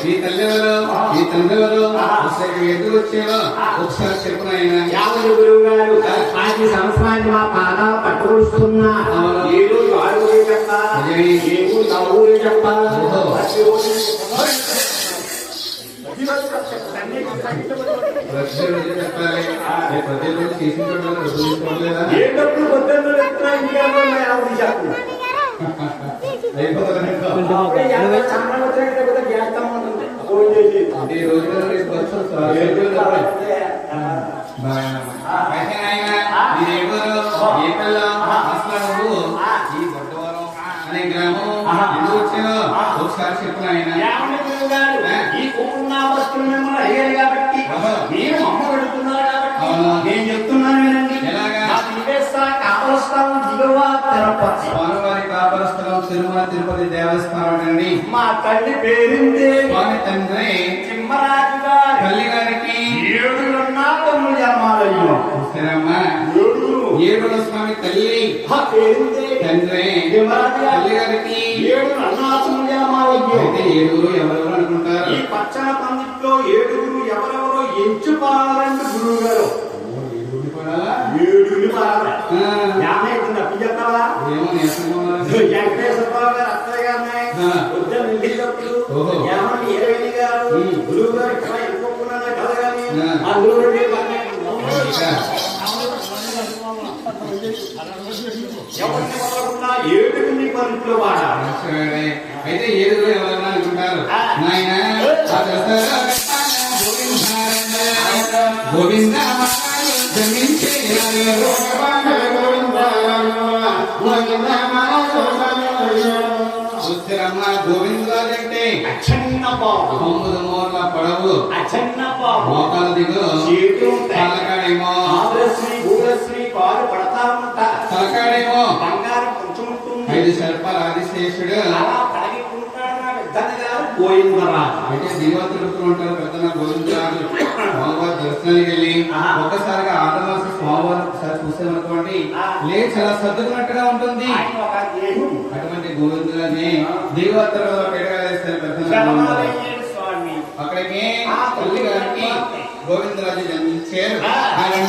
ఈ తల్లివారు ఈ తండ్రివారు ఎందుకు వచ్చారో ఒకసారి చెప్పు నాయన. యావని గురువు గారు 5 సంవత్సరానికి మా పాదాలు పట్టుకొస్తున్నా. ఏ రోజు 6 రోజులు చెప్పాలా, ఏ ఊరు 4 ఊరు చెప్పాలా, చెప్పాలి. ప్రతి రోజు చేసిన ఏ డబ్బులు పొద్దున్న ఎత్తున్నా ఇంకే చెప్పు అయిపోతుంది. ఈ రోజు ఏ పిల్ల అసలు నువ్వు ఈ బొట్టవరం అనే గ్రామం ఎందుకు వచ్చావో ఒకసారి చెప్పు నాయన. ఈ కుటుంబ మిమ్మల్ని అడిగారు కాబట్టి మీరు అమ్మ పెడుతున్నారు కాబట్టి నేను చెప్తున్నాను వినండి. కాపలస్థలం దిగువ తిరుపతి, స్వామివారి కాపలస్థలం తిరుమల తిరుపతి దేవస్థానం అండి. మా తల్లి పేరుంది స్వామి తండ్రి తిమ్మరాజు గారు. తల్లి గారికి 7 తమ్ముడు జన్మాలయ్యో. ఏడుగురు స్వామి తల్లి పేరుంది తండ్రి తిమ్మరాజు తల్లి గారికి 7 తమ్ముడు జన్మాలయ్యో. అయితే 7 ఎవరెవరు అనుకుంటారు? ఈ పచ్చన పందిట్లో 7 ఎవరెవరో ఎంచుకోవాలంటే గురువు గారు 7 వెంకటేశ్వరరావు గారు అత్తయ్య గారు ఉద్యమం వెళ్ళినప్పుడు ఏమని గారు గురువు గారు ఇక్కడ వెళ్ళిపోకున్నాను కలగాలి ఆ గురువు ఎవరిని వదలకుండా 7 పనులు వాడాలి. అయితే 7 ఎవరన్నా అనుకుంటారు నాయన గోవింద గోవిందరాజు అంటే అచ్చన్న బాబు 9 మూరల పొడవు, అచ్చన్న బాబు మోకాలు దిగు, తలకాడేమో భూరశ్రీ పాలు పడతా ఉంటా, తలకాడేమో బంగారం కొంచెం ఉంటుంది. 5 సర్పాల ఆదిశేషుడు అలా పడగికుంటాడు నా పెద్దన్న గారు గోవిందరాజు. అయితే దిగువ తిరుగుతూ ఉంటారు పెద్దన్న గోవిందరాజు. స్వామివారి దర్శనానికి వెళ్ళి ఒక్కసారిగా ఆటమాస స్వామివారు ఒకసారి చూసామనుకోండి లేదు చాలా సర్దుకున్నట్టుగా ఉంటుంది. అటువంటి గోవిందరాజుని దిగువ తర్వాత పెడగా వేస్తారు పెద్దన్న. అక్కడికి తల్లి గారికి గోవిందరాజు జన్మించారు. అక్కడికి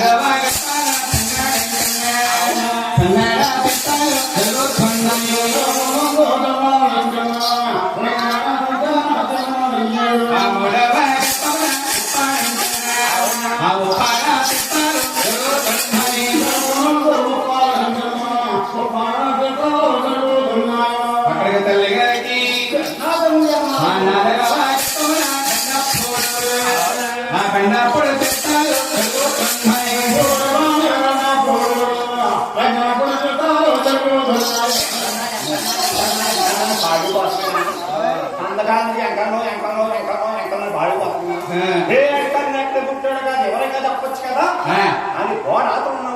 తల్లి గారికి కన్నప్పుడు అందగాంది ఎంకనో ఎంకనో ఎంకనో ఎంకనో బాడు వస్తున్నా. ఎవరైనా తప్పొచ్చు కదా అని పోరాడుతున్నాడు.